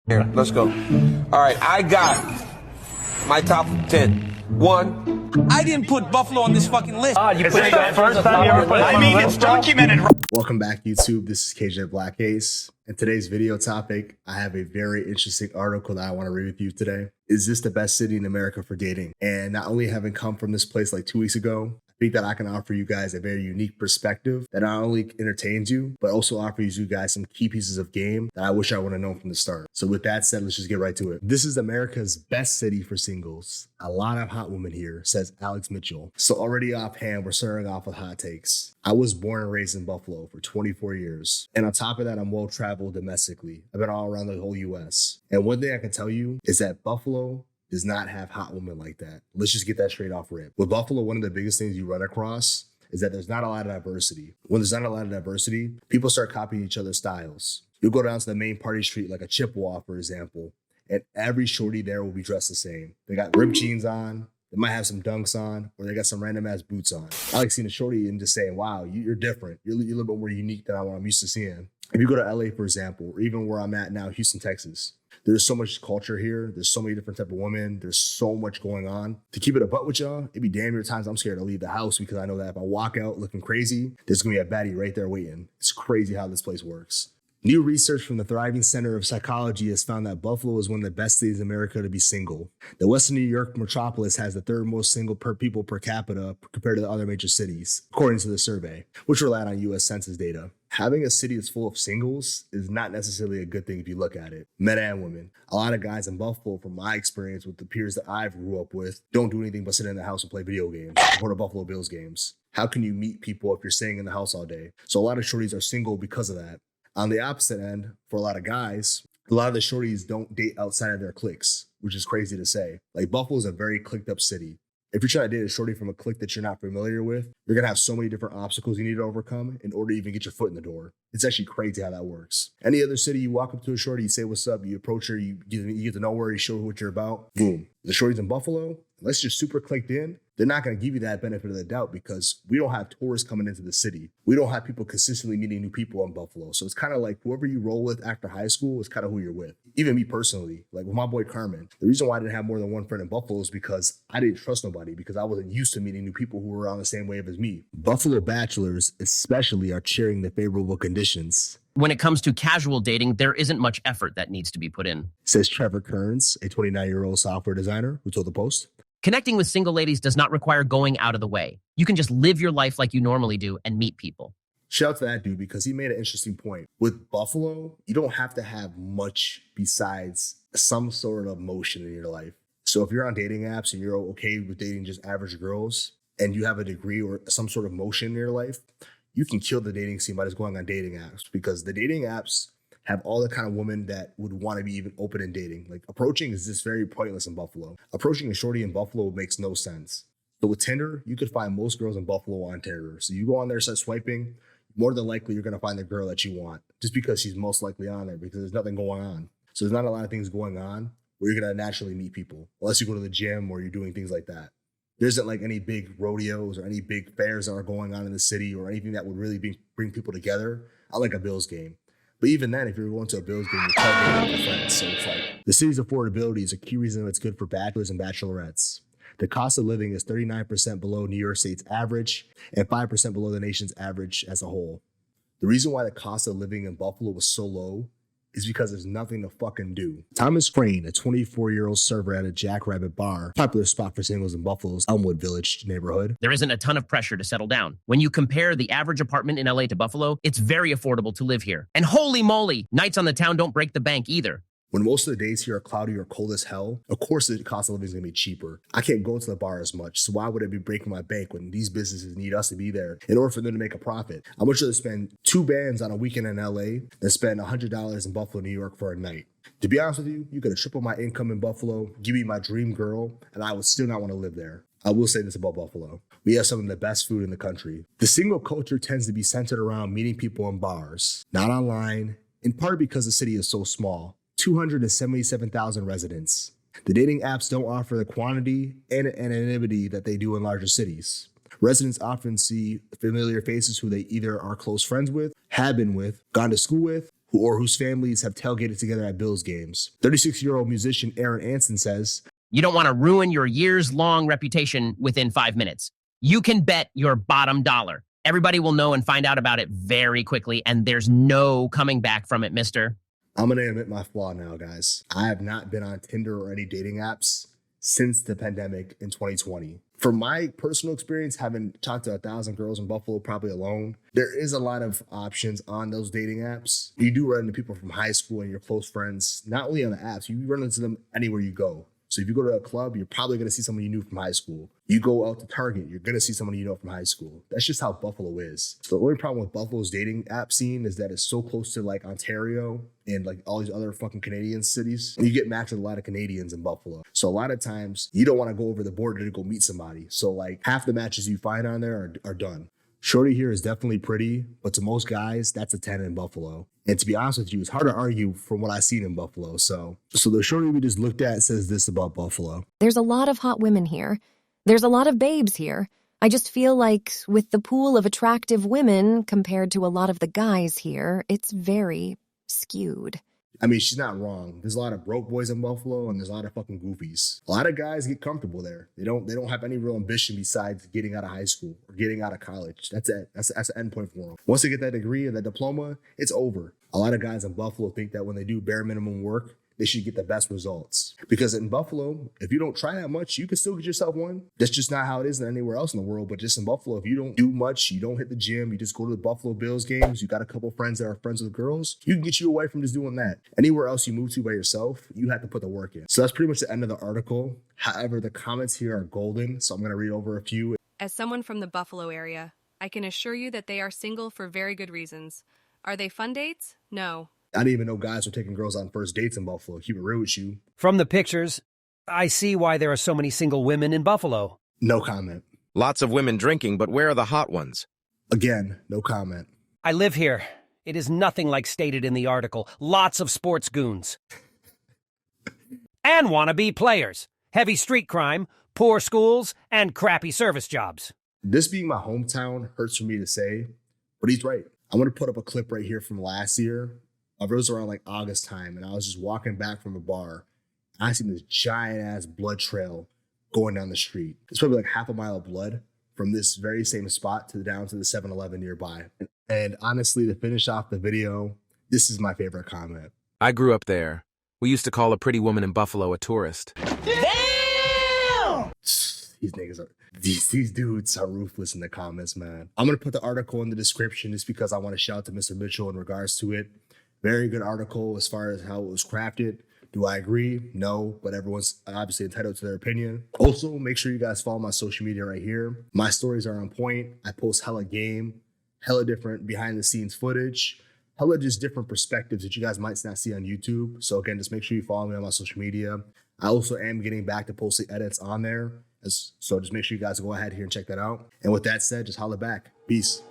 Here, let's go. All right, I got my top 10. One, I didn't put Buffalo on this fucking list. Is this the first time you ever put it on the list, bro? Welcome back, YouTube. This is KJ Blackcase. In today's video topic, I have a very interesting article that I want to read with you today. Is this the best city in America for dating? And not only having come from this place like 2 weeks ago, I think that I can offer you guys a very unique perspective that not only entertains you, but also offers you guys some key pieces of game that I wish I would have known from the start. So with that said, let's just get right to it. This is America's best city for singles. A lot of hot women here, says Alex Mitchell. So already offhand, we're starting off with hot takes. I was born and raised in Buffalo for 24 years. And on top of that, I'm well-traveled domestically. I've been all around the whole US. And one thing I can tell you is that Buffalo does not have hot women like that. Let's just get that straight off rip. With Buffalo, one of the biggest things you run across is that there's not a lot of diversity. When there's not a lot of diversity, people start copying each other's styles. You'll go down to the main party street, like a Chippewa, for example, and every shorty there will be dressed the same. They got ripped jeans on, they might have some dunks on, or they got some random ass boots on. I like seeing a shorty and just saying, wow, you're different. You're a little bit more unique than what I'm used to seeing. If you go to LA, for example, or even where I'm at now, Houston, Texas, there's so much culture here. There's so many different type of women. There's so much going on. To keep it a butt with y'all, it'd be damn near times I'm scared to leave the house because I know that if I walk out looking crazy, there's gonna be a baddie right there waiting. It's crazy how this place works. New research from the Thriving Center of Psychology has found that Buffalo is one of the best cities in America to be single. The Western New York metropolis has the third most single people per capita compared to the other major cities, according to the survey, which relied on U.S. Census data. Having a city that's full of singles is not necessarily a good thing if you look at it. Men and women. A lot of guys in Buffalo, from my experience with the peers that I grew up with, don't do anything but sit in the house and play video games or the Buffalo Bills games. How can you meet people if you're staying in the house all day? So a lot of shorties are single because of that. On the opposite end, for a lot of guys, a lot of the shorties don't date outside of their cliques, which is crazy to say. Like, Buffalo is a very clicked up city. If you're trying to date a shorty from a clique that you're not familiar with, you're going to have so many different obstacles you need to overcome in order to even get your foot in the door. It's actually crazy how that works. Any other city, you walk up to a shorty, you say, what's up, you approach her, you get to know her, you show her what you're about, boom. The shorties in Buffalo, unless you're super clicked in, they're not going to give you that benefit of the doubt because we don't have tourists coming into the city. We don't have people consistently meeting new people in Buffalo. So it's kind of like whoever you roll with after high school is kind of who you're with. Even me personally, like with my boy Carmen, the reason why I didn't have more than one friend in Buffalo is because I didn't trust nobody because I wasn't used to meeting new people who were on the same wave as me. Buffalo bachelors especially are cheering the favorable conditions. When it comes to casual dating, there isn't much effort that needs to be put in. Says Trevor Kearns, a 29-year-old software designer who told the Post. Connecting with single ladies does not require going out of the way. You can just live your life like you normally do and meet people. Shout out to that dude because he made an interesting point. With Buffalo, you don't have to have much besides some sort of motion in your life. So if you're on dating apps and you're okay with dating just average girls and you have a degree or some sort of motion in your life, you can kill the dating scene by just going on dating apps because the dating apps have all the kind of women that would want to be even open in dating. Like, approaching is just very pointless in Buffalo. Approaching a shorty in Buffalo makes no sense. So with Tinder, you could find most girls in Buffalo on Tinder. So you go on there, start swiping, more than likely you're going to find the girl that you want just because she's most likely on there because there's nothing going on. So there's not a lot of things going on where you're going to naturally meet people unless you go to the gym or you're doing things like that. There isn't like any big rodeos or any big fairs that are going on in the city or anything that would really bring people together. I like a Bills game. But even then, if you're going to a Bills game, you're targeting your friends. So it's like the city's affordability is a key reason it's good for bachelors and bachelorettes. The cost of living is 39% below New York State's average and 5% below the nation's average as a whole. The reason why the cost of living in Buffalo was so low is because there's nothing to fucking do. Thomas Crane, a 24-year-old server at a Jackrabbit bar, popular spot for singles in Buffalo's Elmwood Village neighborhood. There isn't a ton of pressure to settle down. When you compare the average apartment in LA to Buffalo, it's very affordable to live here. And holy moly, nights on the town don't break the bank either. When most of the days here are cloudy or cold as hell, of course the cost of living is going to be cheaper. I can't go to the bar as much, so why would I be breaking my bank when these businesses need us to be there in order for them to make a profit? I much rather spend 2 bands on a weekend in LA than spend $100 in Buffalo, New York for a night. To be honest with you, you could have tripled my income in Buffalo, give me my dream girl, and I would still not want to live there. I will say this about Buffalo. We have some of the best food in the country. The single culture tends to be centered around meeting people in bars, not online, in part because the city is so small. 277,000 residents. The dating apps don't offer the quantity and anonymity that they do in larger cities. Residents often see familiar faces who they either are close friends with, have been with, gone to school with, whose families have tailgated together at Bills games. 36-year-old musician Aaron Anson says, You don't want to ruin your years-long reputation within 5 minutes. You can bet your bottom dollar. Everybody will know and find out about it very quickly, and there's no coming back from it, mister. I'm going to admit my flaw now, guys. I have not been on Tinder or any dating apps since the pandemic in 2020. From my personal experience, having talked to 1,000 girls in Buffalo, probably alone, there is a lot of options on those dating apps. You do run into people from high school and your close friends, not only on the apps, you run into them anywhere you go. So if you go to a club, you're probably going to see someone you knew from high school. You go out to Target, you're going to see someone you know from high school. That's just how Buffalo is. So the only problem with Buffalo's dating app scene is that it's so close to like Ontario and like all these other fucking Canadian cities. And you get matched with a lot of Canadians in Buffalo. So a lot of times you don't want to go over the border to go meet somebody. So like half the matches you find on there are done. Shorty here is definitely pretty, but to most guys, that's a 10 in Buffalo. And to be honest with you, it's hard to argue from what I've seen in Buffalo. So the shorty we just looked at says this about Buffalo. There's a lot of hot women here. There's a lot of babes here. I just feel like with the pool of attractive women compared to a lot of the guys here, it's very skewed. I mean, she's not wrong. There's a lot of broke boys in Buffalo, and there's a lot of fucking goofies. A lot of guys get comfortable there. They don't have any real ambition besides getting out of high school or getting out of college. That's it. That's the end point for them. Once they get that degree and that diploma, it's over. A lot of guys in Buffalo think that when they do bare minimum work, they should get the best results. Because in Buffalo, if you don't try that much, you can still get yourself one. That's just not how it is anywhere else in the world. But just in Buffalo, if you don't do much, you don't hit the gym, you just go to the Buffalo Bills games, you got a couple friends that are friends with girls, you can get you away from just doing that. Anywhere else you move to by yourself, you have to put the work in. So that's pretty much the end of the article. However, the comments here are golden. So I'm going to read over a few. As someone from the Buffalo area, I can assure you that they are single for very good reasons. Are they fun dates? No. I didn't even know guys were taking girls on first dates in Buffalo. Keep it real with you. From the pictures, I see why there are so many single women in Buffalo. No comment. Lots of women drinking, but where are the hot ones? Again, no comment. I live here. It is nothing like stated in the article. Lots of sports goons. And wannabe players. Heavy street crime, poor schools, and crappy service jobs. This being my hometown hurts for me to say, but he's right. I'm going to put up a clip right here from last year. It was around like August time, and I was just walking back from a bar. I seen this giant-ass blood trail going down the street. It's probably like half a mile of blood from this very same spot down to the 7-Eleven nearby. And honestly, to finish off the video, this is my favorite comment. I grew up there. We used to call a pretty woman in Buffalo a tourist. Damn! These dudes are ruthless in the comments, man. I'm going to put the article in the description just because I want to shout out to Mr. Mitchell in regards to it. Very good article as far as how it was crafted. Do I agree? No, but everyone's obviously entitled to their opinion. Also, make sure you guys follow my social media right here. My stories are on point. I post hella game, hella different behind the scenes footage, hella just different perspectives that you guys might not see on YouTube. So again, just make sure you follow me on my social media. I also am getting back to posting edits on there. So just make sure you guys go ahead here and check that out. And with that said, just holla back. Peace.